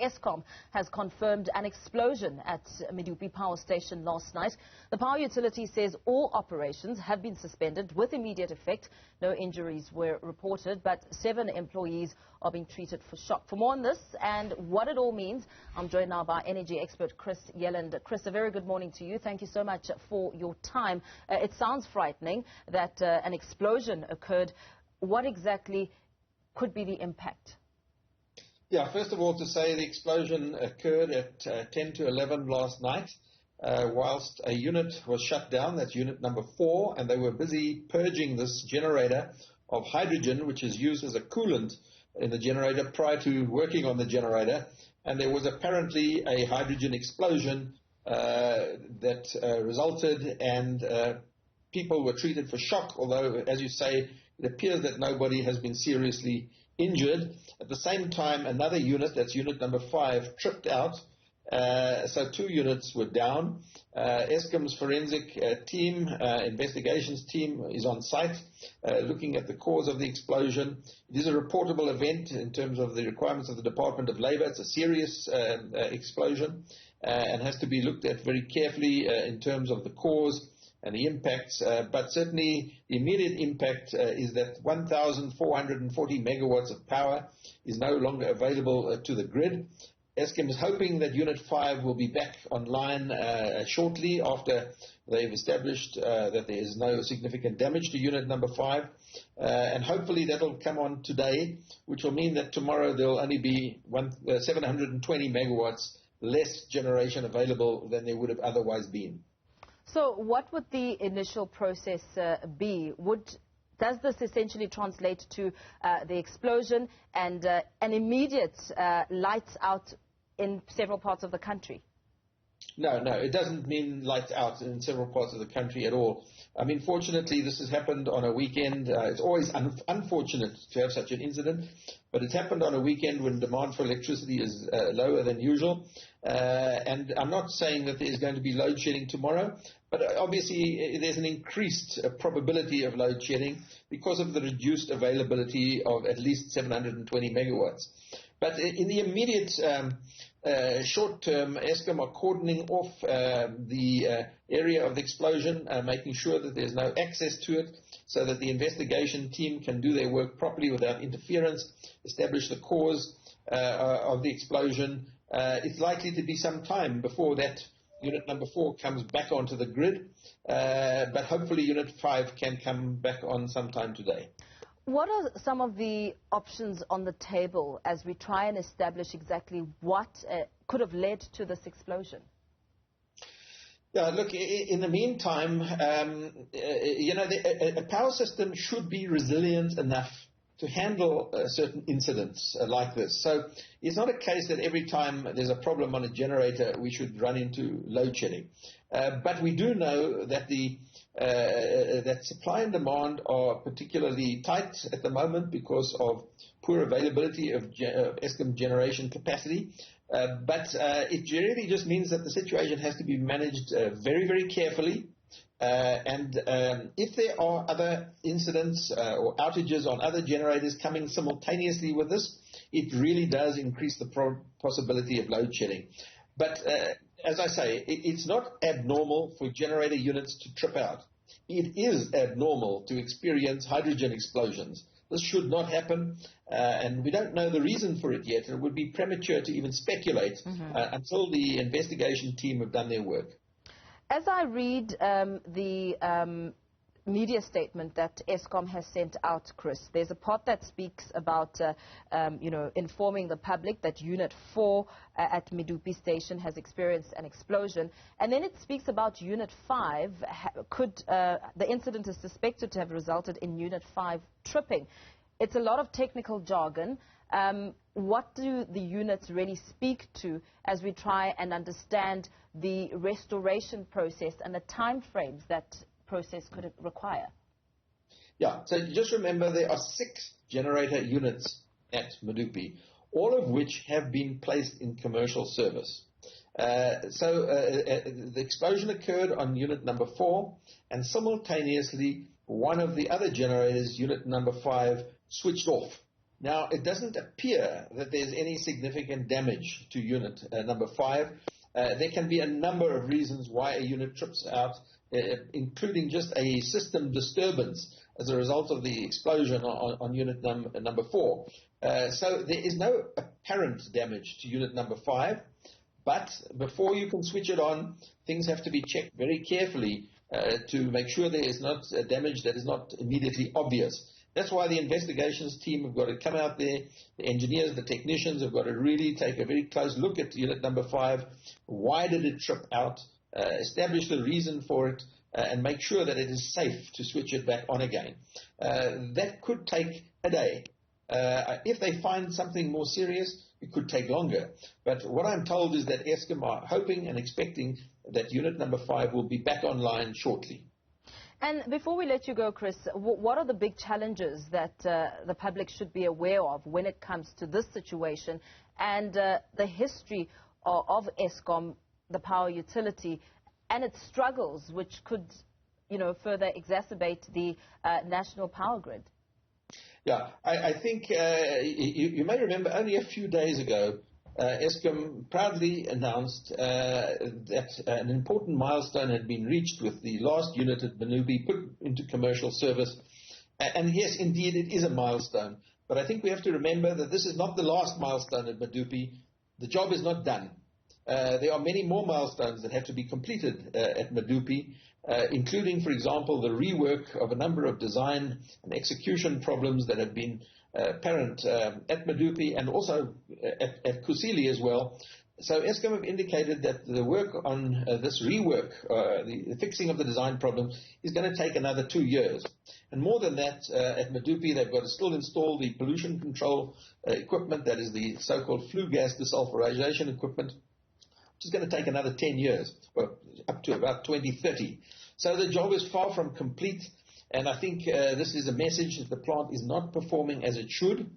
Eskom has confirmed an explosion at Medupi Power Station last night. The power utility says all operations have been suspended with immediate effect. No injuries were reported, but 7 employees are being treated for shock. For more on this and what it all means, I'm joined now by energy expert Chris Yelland. Chris, a very good morning to you. Thank you so much for your time. It sounds frightening that an explosion occurred. What exactly could be the impact? Yeah, first of all, to say the explosion occurred at 10 to 11 last night, whilst a unit was shut down. That's unit number 4, and they were busy purging this generator of hydrogen, which is used as a coolant in the generator prior to working on the generator. And there was apparently a hydrogen explosion that resulted, and people were treated for shock, although, as you say, it appears that nobody has been seriously injured. At the same time, another unit, that's unit number 5, tripped out. So 2 units were down. Eskom's forensic team, investigations team, is on site looking at the cause of the explosion. It is a reportable event in terms of the requirements of the Department of Labour. It's a serious explosion and has to be looked at very carefully in terms of the cause and the impacts, but certainly the immediate impact is that 1,440 megawatts of power is no longer available to the grid. Eskom is hoping that Unit 5 will be back online shortly after they've established that there is no significant damage to Unit number 5, and hopefully that will come on today, which will mean that tomorrow there will only be 720 megawatts less generation available than there would have otherwise been. So what would the initial process be? Does this essentially translate to the explosion and an immediate lights out in several parts of the country? No, it doesn't mean lights out in several parts of the country at all. I mean, fortunately, this has happened on a weekend. It's always unfortunate to have such an incident, but it's happened on a weekend when demand for electricity is lower than usual. And I'm not saying that there's going to be load shedding tomorrow, but obviously there's an increased probability of load shedding because of the reduced availability of at least 720 megawatts. But in the immediate short term, Eskom are cordoning off the area of the explosion, making sure that there's no access to it so that the investigation team can do their work properly without interference, establish the cause of the explosion. It's likely to be some time before that unit number 4 comes back onto the grid, but hopefully unit 5 can come back on sometime today. What are some of the options on the table as we try and establish exactly what could have led to this explosion? Yeah, look, in the meantime, a power system should be resilient enough to handle certain incidents like this. So it's not a case that every time there's a problem on a generator we should run into load shedding. But we do know that that supply and demand are particularly tight at the moment because of poor availability of Eskom generation capacity. But it really just means that the situation has to be managed very, very carefully. And if there are other incidents or outages on other generators coming simultaneously with this, it really does increase the possibility of load shedding. But as I say, it's not abnormal for generator units to trip out. It is abnormal to experience hydrogen explosions. This should not happen, and we don't know the reason for it yet. It would be premature to even speculate until the investigation team have done their work. As I read the media statement that Eskom has sent out, Chris, there's a part that speaks about, informing the public that Unit 4 at Medupi Station has experienced an explosion. And then it speaks about Unit 5. The incident is suspected to have resulted in Unit 5 tripping. It's a lot of technical jargon. What do the units really speak to as we try and understand the restoration process and the time frames that process could require? Yeah, so just remember there are 6 generator units at Madupi, all of which have been placed in commercial service. The explosion occurred on unit number 4, and simultaneously one of the other generators, unit number 5, switched off. Now, it doesn't appear that there's any significant damage to unit number 5. There can be a number of reasons why a unit trips out, including just a system disturbance as a result of the explosion on unit number 4. So there is no apparent damage to unit number 5, but before you can switch it on, things have to be checked very carefully to make sure there is not damage that is not immediately obvious. That's why the investigations team have got to come out there, the engineers, the technicians have got to really take a very close look at unit number 5. Why did it trip out? Establish the reason for it and make sure that it is safe to switch it back on again. That could take a day. If they find something more serious, it could take longer. But what I'm told is that Eskom are hoping and expecting that unit number 5 will be back online shortly. And before we let you go, Chris, what are the big challenges that the public should be aware of when it comes to this situation and the history of Eskom, the power utility, and its struggles, which could, further exacerbate the national power grid? Yeah, I think you may remember only a few days ago, Eskom proudly announced that an important milestone had been reached with the last unit at Madupi put into commercial service. And yes, indeed, it is a milestone. But I think we have to remember that this is not the last milestone at Madupi. The job is not done. There are many more milestones that have to be completed at Madupi, including, for example, the rework of a number of design and execution problems that have been apparent at Madupi and also at Kusile as well. So Eskom have indicated that the work on this rework, the fixing of the design problem, is going to take another 2 years. And more than that, at Madupi, they've got to still install the pollution control equipment, that is the so-called flue gas desulfurization equipment, which is going to take another 10 years, well, up to about 2030. So the job is far from complete, and I think this is a message that the plant is not performing as it should.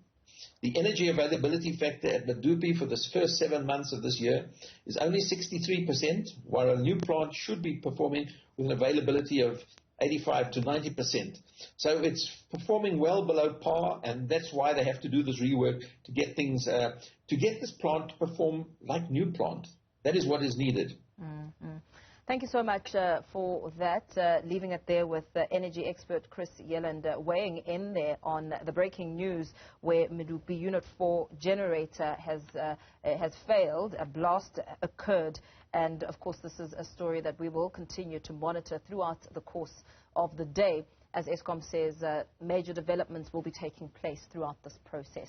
The energy availability factor at Madupi for this first 7 months of this year is only 63%, while a new plant should be performing with an availability of 85 to 90%. So it's performing well below par, and that's why they have to do this rework to get things, to get this plant to perform like new plant. That is what is needed. Mm-hmm. Thank you so much for that. Leaving it there with energy expert Chris Yelland weighing in there on the breaking news where Medupi Unit 4 generator has failed. A blast occurred, and of course this is a story that we will continue to monitor throughout the course of the day. As Eskom says, major developments will be taking place throughout this process.